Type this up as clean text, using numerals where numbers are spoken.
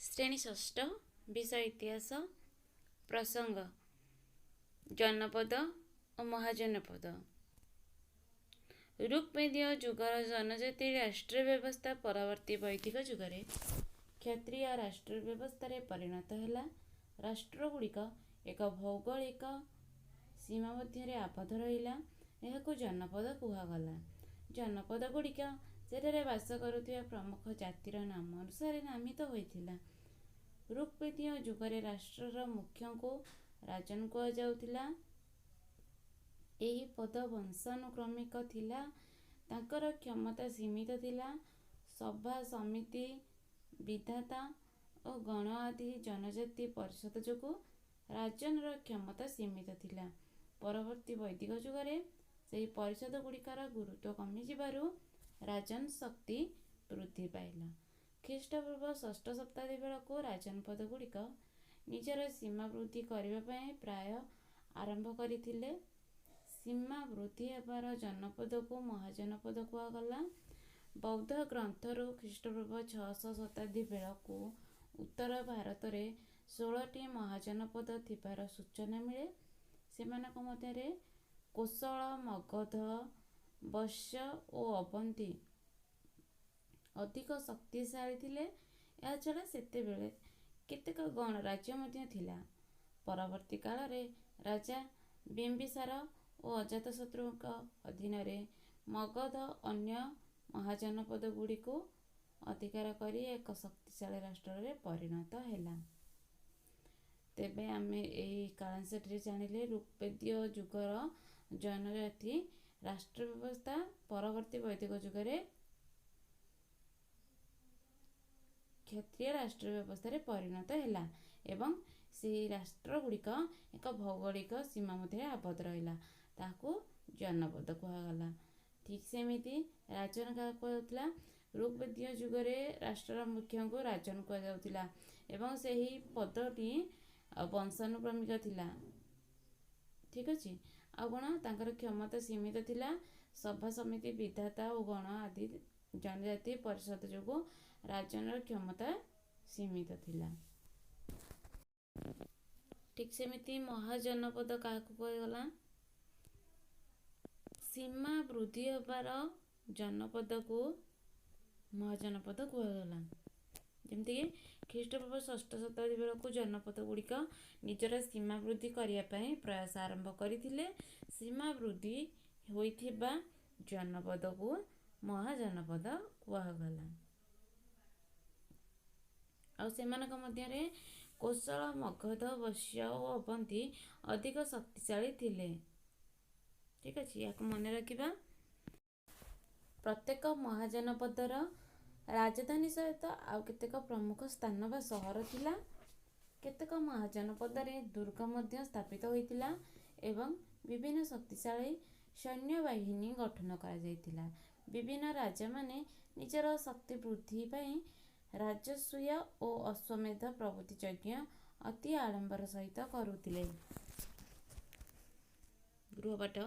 श्रेणी षष्ठ विषय इतिहास प्रसंग जनपद और महाजनपद। ऋग्वेदीय जुगर जनजाति राष्ट्र व्यवस्था परवर्ती वैदिक जुगरे क्षत्रिय राष्ट्र व्यवस्था परिणत है। राष्ट्रगुड़िक एक भौगोलिक सीमा मध्य आबद्ध रहा। यह जनपद कहगला। जनपद गुड़िक सेठारे बास करुवा प्रमुख जातिर नाम अनुसार नामित होइथिला। ऋग्वेदीय जुगरे राष्ट्रर मुख्य को राजन कहुला। एही पद वंशानुक्रमिक थिला। तांकर क्षमता सीमित थिला। सभा समिति विधाता और गण आदि जनजाति परिषद जोगु राजनर क्षमता सीमित थिला। परवर्ती वैदिक जुगरे सेही परिषद गुड़िकार गुरुत्व कमी जिबारु राजन शक्ति वृद्धि पाइला। ख्रीष्टपूर्व षष्ठ शताब्दी बेलू राजनपद गुड़िक निजर सीमा वृद्धि करने प्राय आरंभ करथिले। सीमा वृद्धि हेबार जनपद को महाजनपद कहगला। बौद्ध ग्रंथरु ख्रीष्टपूर्व 600 शताब्दी बेलू उत्तर भारत में 16टी महाजनपद थिबार सूचना मिले। सेमानक मध्यरे कोसल, मगध, वश्य और अवंती अधिक शक्तिशाली थिले। या छड़ा सेतेबेले केतेक गण राज्य मध्य थिला। परवर्ती काल रे राजा बिंबिसार और अजातशत्रु अधीन रे मगध अन्य महाजनपद गुड़ी को अधिकार करी एक शक्तिशाली राष्ट्र रे परिणत हैला। तेबे आमे एही कालांशट रे जानिले ऋग्वेदीय जुगर जनजाति राष्ट्र व्यवस्था परवर्ती वैदिक जुगरे क्षत्रिय राष्ट्र व्यवस्था रे परिणत हैला एवं से राष्ट्र गुड़िक एक भौगोलिक सीमा मध्य आबद्ध रहिला। ताकू जनपद कहगला। ठीक सेमिति राजन कहउतला। ऋग्वेदीय जुगरे राष्ट्र मुख्य को राजन कहउतला एवं सेही पदटी वंशानुक्रमिक थिला। ठीक अछि। आ गण तांकर क्षमता सीमित थिला। सभा समिति विधाता और गण आदि जनजाति परिषद जोगु राजनर क्षमता सीमित थिला। ठीक सेमिति महाजनपद काहाकु कहगला। सीमा वृद्धि होबार जनपद को महाजनपद कहगला। जेमती ख्रीष्टपूर्व षष्ठ शताब्दी बेलू जनपद गुड़िक निजर सीमा वृद्धि करने प्रयास आरंभ करथिले। सीमा वृद्धि होइथिबा जनपद को महाजनपद कहगला। और सेमानक मध्यरे कोसल, मगध, वश्य और अवंती अधिक शक्तिशाली थिले। ठीक अछि। याक मन रखिबा। प्रत्येक महाजनपदर राजधानी सहित आउ केतेक प्रमुख स्थान बा सहर थिला। केतेक महाजनपद रे दुर्ग मध्य स्थापित होइतिला एवं विभिन्न शक्तिशाली सैन्य बाहिनी गठन करा जाइतिला। विभिन्न राजा माने निजर शक्ति वृद्धि पाई राजसूय और अश्वमेध प्रभृति यज्ञ अति आडंबर सहित करुतिले। गृहपाठ